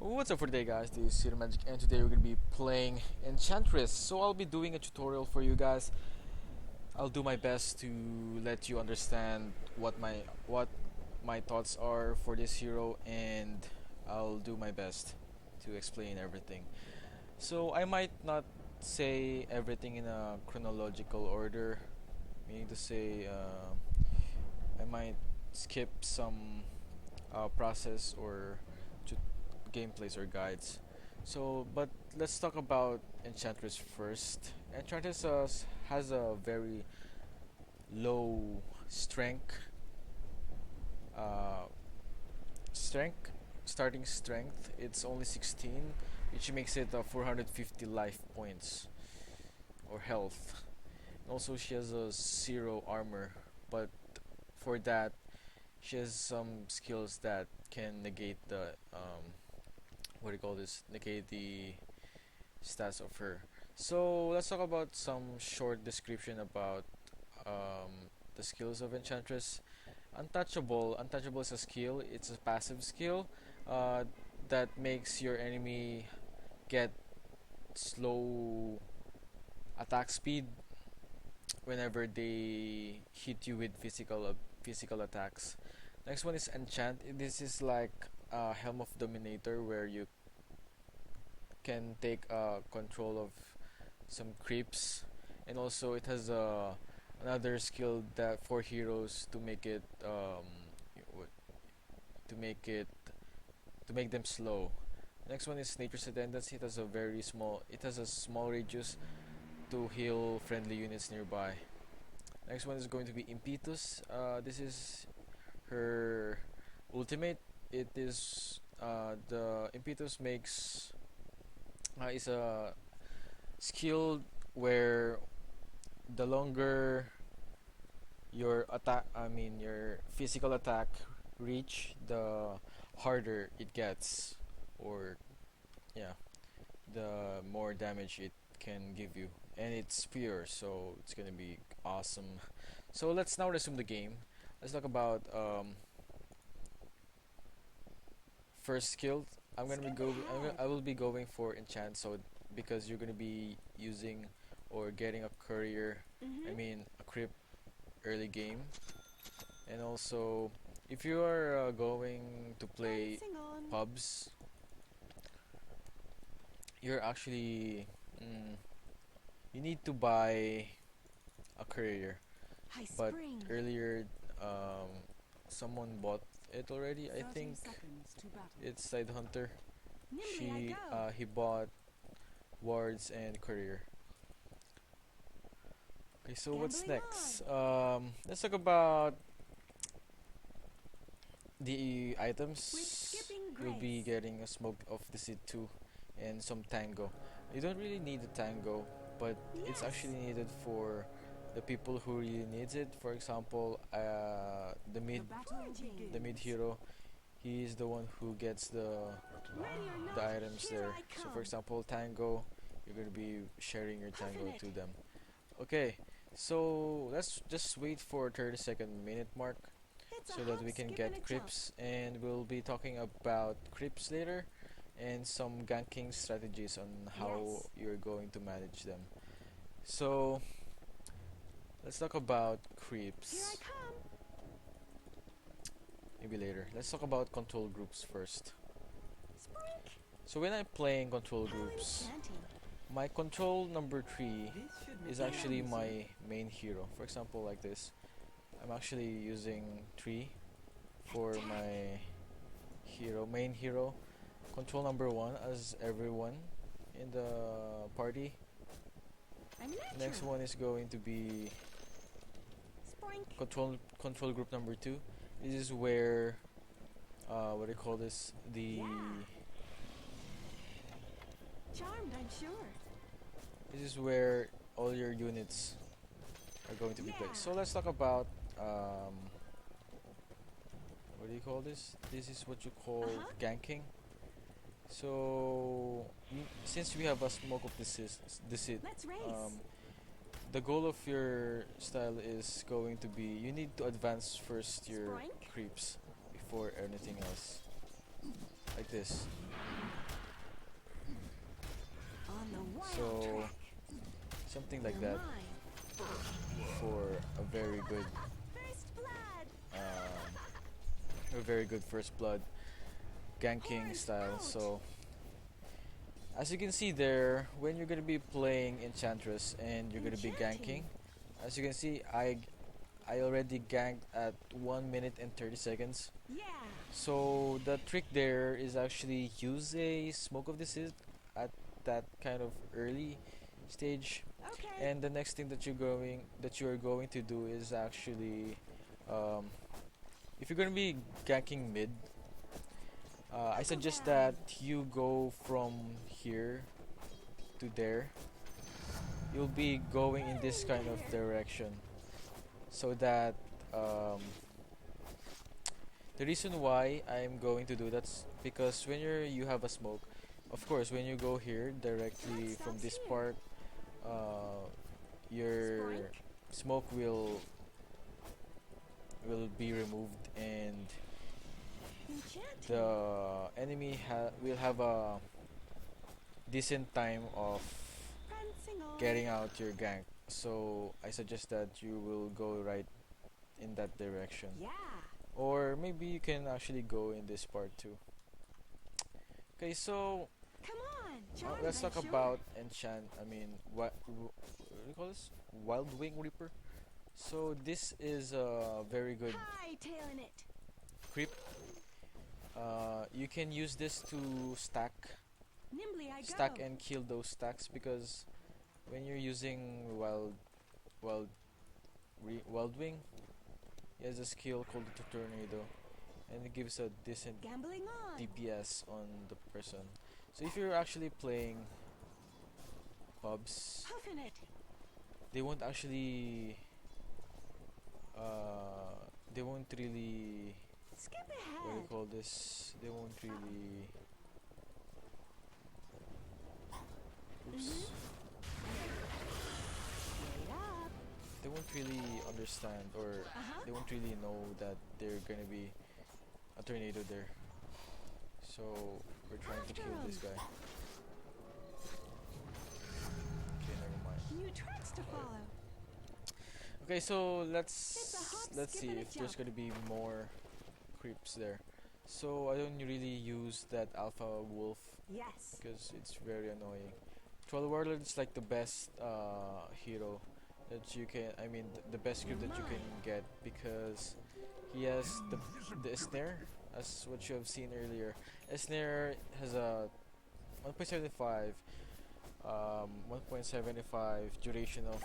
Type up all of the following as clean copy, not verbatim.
What's up for today, guys? This is Cedar Magic, and today we're gonna be playing Enchantress. So I'll be doing a tutorial for you guys. I'll do my best to let you understand what my thoughts are for this hero, and I'll do my best to explain everything. So I might not say everything in a chronological order, meaning to say I might skip some process or to gameplays or guides. But let's talk about Enchantress first. Enchantress has a very low uh, strength, starting strength. It's only 16, which makes it 450 life points or health. Also, she has a zero armor, but for that, she has some skills that can negate the what do you call this? Negate the stats of her. So let's talk about some short description about the skills of Enchantress. Untouchable. Untouchable is a skill. It's a passive skill uh, that makes your enemy get slow attack speed whenever they hit you with physical attacks. Next one is enchant. This is like Helm of Dominator, where you can take control of some creeps, and also it has another skill that for heroes to make it to make it to make them slow. Next one is Nature's Attendance. It has a small radius to heal friendly units nearby. Next one is going to be Impetus. This is her ultimate. It is the Impetus makes is a skill where the longer your physical attack reach, the harder it gets, or yeah, the more damage it can give you. And it's pure, so it's gonna be awesome. So let's now resume the game. Let's talk about first skill. I will be going for enchant, so because you're gonna be using or getting a courier, a creep early game, and also if you are going to play pubs, you're actually you need to buy a courier. But earlier, um, someone bought it already. I think it's Side Hunter. He bought wards and courier. Okay, so what's next? Let's talk about the items. You'll be getting a Smoke of Deceit 2 and some Tango. You don't really need the Tango, but it's actually needed for the people who really needs it. For example, the mid hero, he is the one who gets the items there. So for example, Tango, you're gonna be sharing your Tango to them. Okay, so let's just wait for 30-second minute mark so that we can get creeps, and we'll be talking about creeps later and some ganking strategies on how you're going to manage them. So let's talk about creeps maybe later. Let's talk about control groups first. So when I'm playing control groups, my control number 3 is actually my main hero. For example, like this, I'm actually using 3 for my main hero. Control number 1 as everyone in the party. Next one is going to be control group number 2. This is where what do you call this? This is where all your units are going to be placed. So let's talk about what do you call this? This is what you call ganking. So since we have a Smoke of Deceit, the goal of your style is going to be you need to advance first your creeps before anything else, like this. So something like that for a very good first blood ganking style. So as you can see there, when you're gonna be playing Enchantress and you're gonna be ganking, as you can see, I already ganked at 1 minute and 30 seconds. So the trick there is actually use a smoke of deceit at that kind of early stage. And the next thing that you are going to do is actually, um, if you're gonna be ganking mid, I suggest that you go from here to there. You'll be going in this kind of direction, so that um, the reason why I'm going to do that's because when you have a smoke, of course, when you go here directly from this part, your smoke will be removed, and the enemy will have a decent time of getting out your gank. So I suggest that you will go right in that direction. Or maybe you can actually go in this part too. Okay, so let's talk about enchant. I mean, what do you call this? Wild Wing Reaper. So this is a very good creep. You can use this to stack and kill those stacks, because when you're using wild wild wing, he has a skill called the tornado, and it gives a decent DPS on the person. So if you're actually playing pubs, they won't actually they won't really, what do you call this? They won't really, oops, they won't really understand, or they won't really know that they're gonna be a tornado there. So we're trying to kill this guy. Okay, never mind. Okay, so let's see if there's gonna be more creeps there. So I don't really use that alpha wolf because it's very annoying. Troll warlord is like the best hero that you can. I mean, the best creep that you can get, because he has the snare, as what you have seen earlier. A snare has a 1.75 1.75 duration of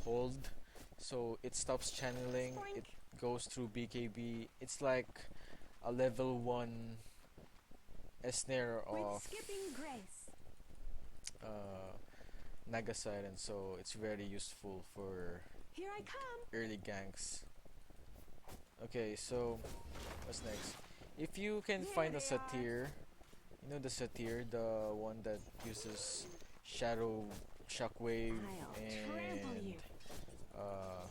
hold, so it stops channeling. It goes through BKB. It's like a level 1 snare of uh, Naga Siren, so it's very useful for early ganks. Okay, so what's next? If you can find a satyr, you know the satyr, the one that uses shadow, shockwave, and uh,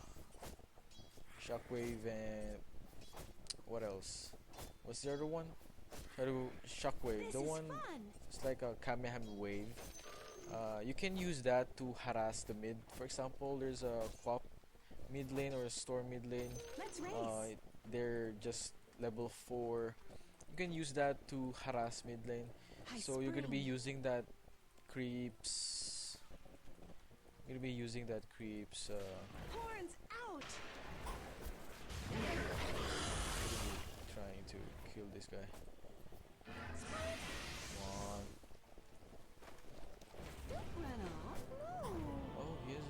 shockwave, and what else? What's the other one? Shadow shockwave. The one, it's like a Kamehameha wave. You can use that to harass the mid. For example, there's a pop mid lane or a storm mid lane. They're just level 4. You can use that to harass mid lane. So you're gonna be using that creeps. You're gonna be using that creeps. Trying to kill this guy. Come on. Oh, he has a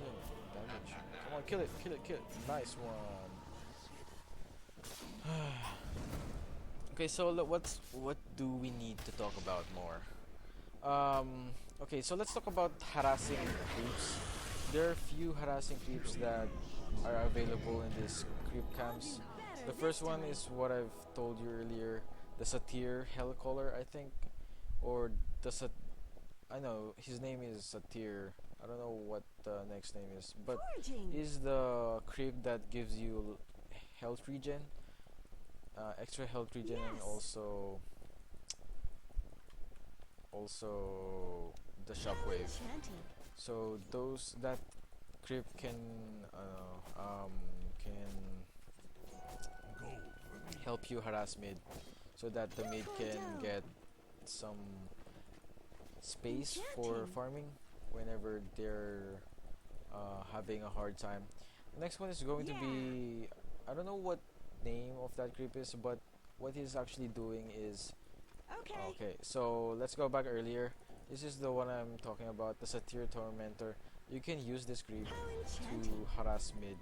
damage. Come on, kill it, kill it, kill it. Nice one. Okay, so what do we need to talk about more? Okay, so let's talk about harassing creeps. There are few harassing creeps that are available in these creep camps. The first one is what I've told you earlier, the satyr hellcaller, I think, or the I know his name is satyr. I don't know what the next name is, but is the creep that gives you health regen, extra health regen, and also the How shockwave. enchanting. So those that creep can help you harass mid, so that the mid can Cooldo. get some space for Enchanting. farming whenever they're having a hard time. The next one is going to Yeah. be, I don't know what name of that creep is, but what he's actually doing is Okay. okay. So let's go back earlier. This is the one I'm talking about, the Satyr Tormentor. You can use this creep How to enchanting. harass mid,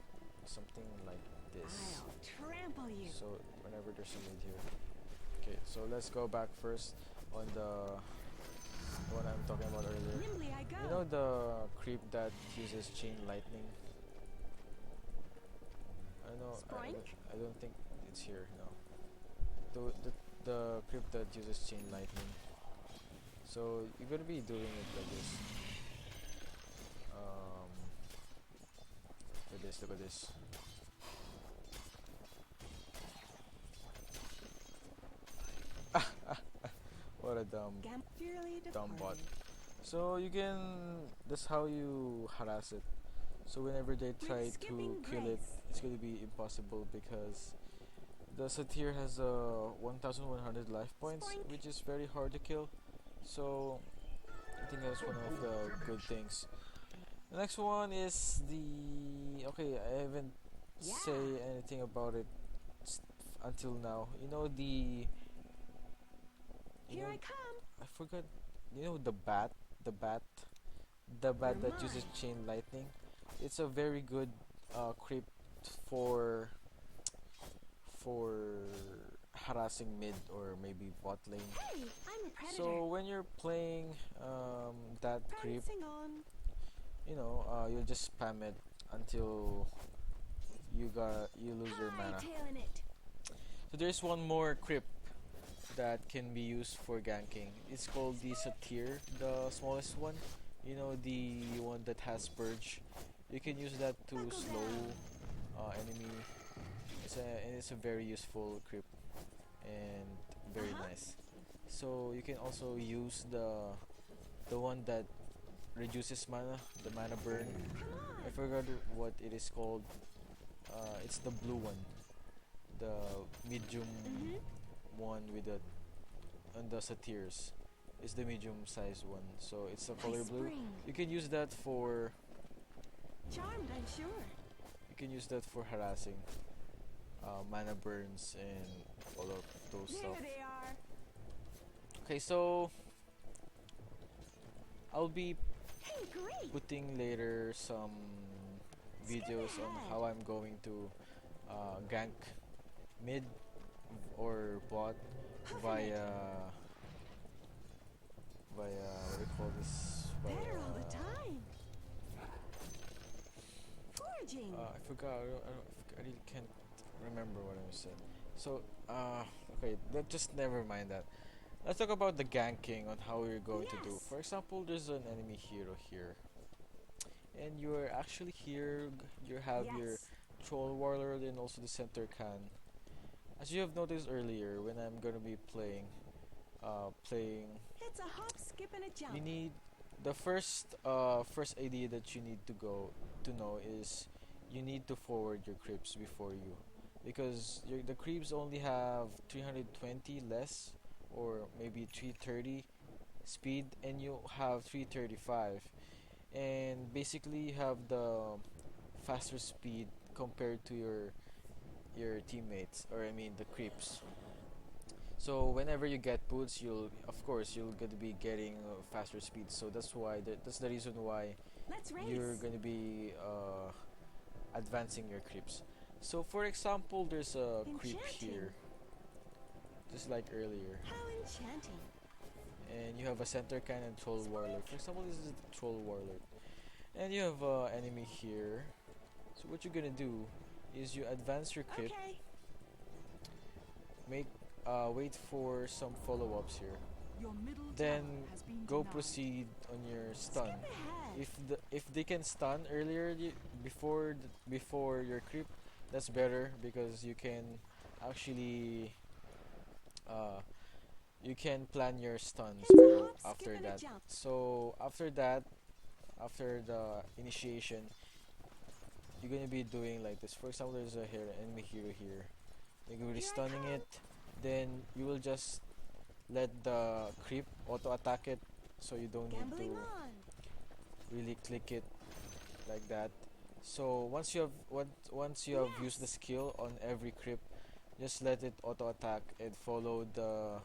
something like this. I'll trample you. So whenever there's a mid here. Okay, so let's go back first on the one I'm talking about earlier. Nimbly I go. You know the creep that uses chain lightning? I know. Sproink? I don't think it's here. No. The creep that uses chain lightning. So you're gonna be doing it like this. Um, look at this. Look at this. What a Gam fearly dumb bot. departed. So you can. That's how you harass it. So whenever they try With to skipping kill it, grace. it's gonna be impossible because the satyr has 1,100 life points, Sproink. which is very hard to kill. So I think that's one of the good things. The next one is the okay. I haven't Yeah. say anything about it until now. You know the you Here know I come. I forgot. You know the bat, the You're bat that uses mine. chain lightning. It's a very good creep for for harassing mid or maybe bot lane. Hey, I'm a predator. So when you're playing that creep, Prancing on. you'll just spam it until you lose your mana. Hightailing it. So there's one more creep that can be used for ganking. It's called the satyr, the smallest one. You know, the one that has purge. You can use that to Buckle slow down. enemy. It's a very useful creep and very Uh-huh. nice. So you can also use the one that reduces mana, the mana burn. Come I on. forgot what it is called. It's the blue one, the medium Mm-hmm. one with the on the satyrs. It's the medium size one, so it's the I color blue. spring. You can use that for Charmed, I'm sure. harassing, mana burns and all of those There stuff. they are. Okay, so I'll be Hey, great. putting later some videos on ahead. how I'm going to gank mid or bot Puffin' it. via what do you call this? Better all the time. Foraging. I forgot. I really can't remember what I said. So okay, just never mind that. Let's talk about the ganking on how you're going to do. Yes. For example, there's an enemy hero here, and you're actually here. You have your Yes. troll warlord and also the center can. As you have noticed earlier, when I'm gonna be playing, It's a hop, skip, and a jump. you need the first idea that you need to go to know is you need to forward your creeps before you, because the creeps only have 320 less or maybe 330 speed, and you have 335, and basically you have the faster speed compared to your teammates, or I mean the creeps. So whenever you get boots, you'll gonna be getting faster speed. So that's the reason why Let's race. you're gonna be advancing your creeps. So for example, there's a creep Enchanting. here, just like earlier, How enchanting. and you have a center cannon troll warlord. For example, this is the troll warlord, and you have enemy here. So what you're gonna do is you advance your creep, Okay. make wait for some follow-ups here, Your middle then tower has been go denied. proceed on your stun. Skip ahead. If they can stun earlier before your creep, that's better, because uh, you can plan your stuns It's a hop, skip, after and a that. jump. So after that, after the initiation, you're gonna be doing like this. For example, there's a here enemy hero here. You're gonna be Here I stunning come. it. Then you will just let the creep auto attack it, so you don't need Gambling to on. really click it like that. So once you have used the Yes. skill on every creep, just let it auto attack and follow the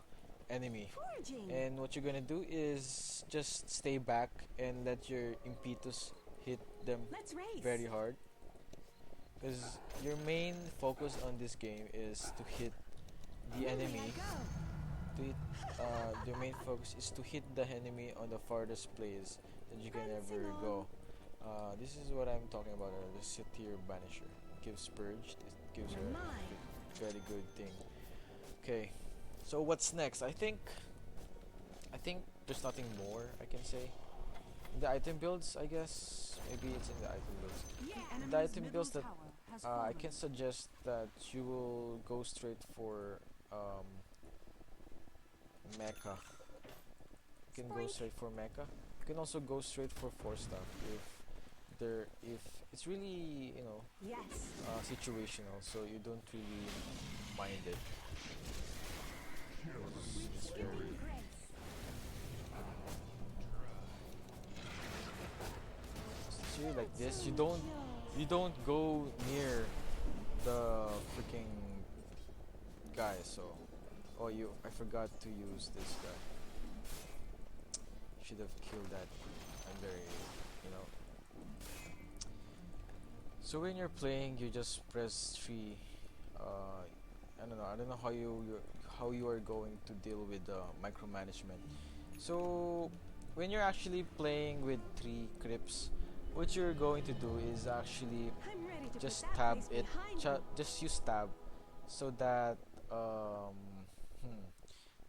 enemy. Foraging. And what you're gonna do is just stay back and let your impetus hit them Let's race. very hard. Because your main focus on this game is to hit the Away enemy. I go. To hit, the main focus is to hit the enemy on the farthest place that you can Prancing ever on. go. This is what I'm talking about. The Satyr Banisher. It gives purged. It gives You're a mine. very good thing. Okay, so what's next? I think there's nothing more I can say. The item builds, I guess. Maybe it's in the item builds. Yeah. The item builds that I can suggest that you will go straight for um, mecha. You can go Spoink. straight for mecha. You can also go straight for 4 stuff if it's really Yes. situational, so you don't really mind it. It's Skill very and grace. it's really like this. You Maximum you kills. don't go near the freaking guy. So I forgot to use this guy. Should have killed that. I'm very you know. So when you're playing, you just press 3. I don't know. I don't know how you are going to deal with micromanagement. So when you're actually playing with 3 creeps, what you're going to do is actually I'm ready to just put that tab place it. behind me. Just use tab, so that um, hmm,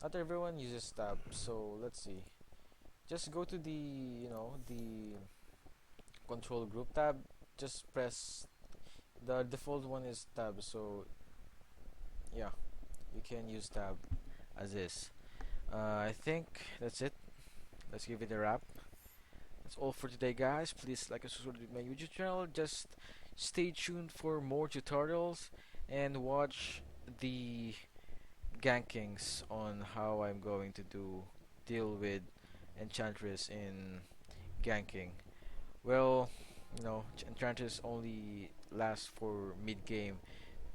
not everyone uses tab. So let's see. Just go to the control group tab. Just press the default one is tab. So yeah, you can use tab as is. I think that's it. Let's give it a wrap. That's all for today, guys. Please like and subscribe to my YouTube channel. Just stay tuned for more tutorials and watch the gankings on how I'm going to deal with Enchantress in ganking. Well, Enchantress only lasts for mid game.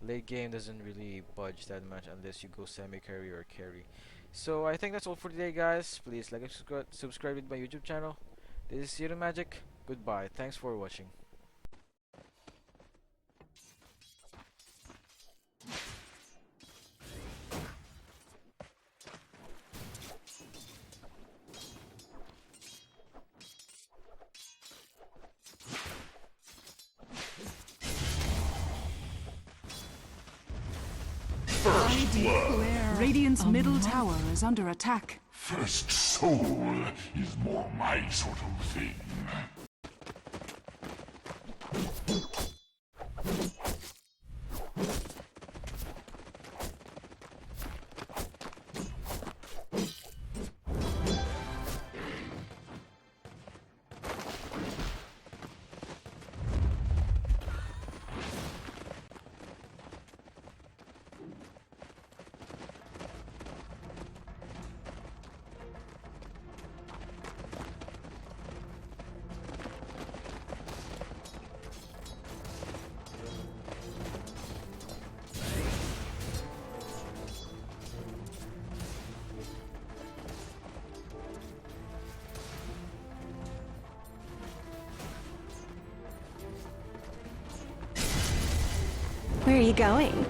Late game doesn't really budge that much unless you go semi carry or carry. So I think that's all for today, guys. Please like and subscribe to my YouTube channel. This is Zero Magic. Goodbye. Thanks for watching. First blood. Radiant's middle tower is under attack. First soul is more my sort of thing. Where are you going?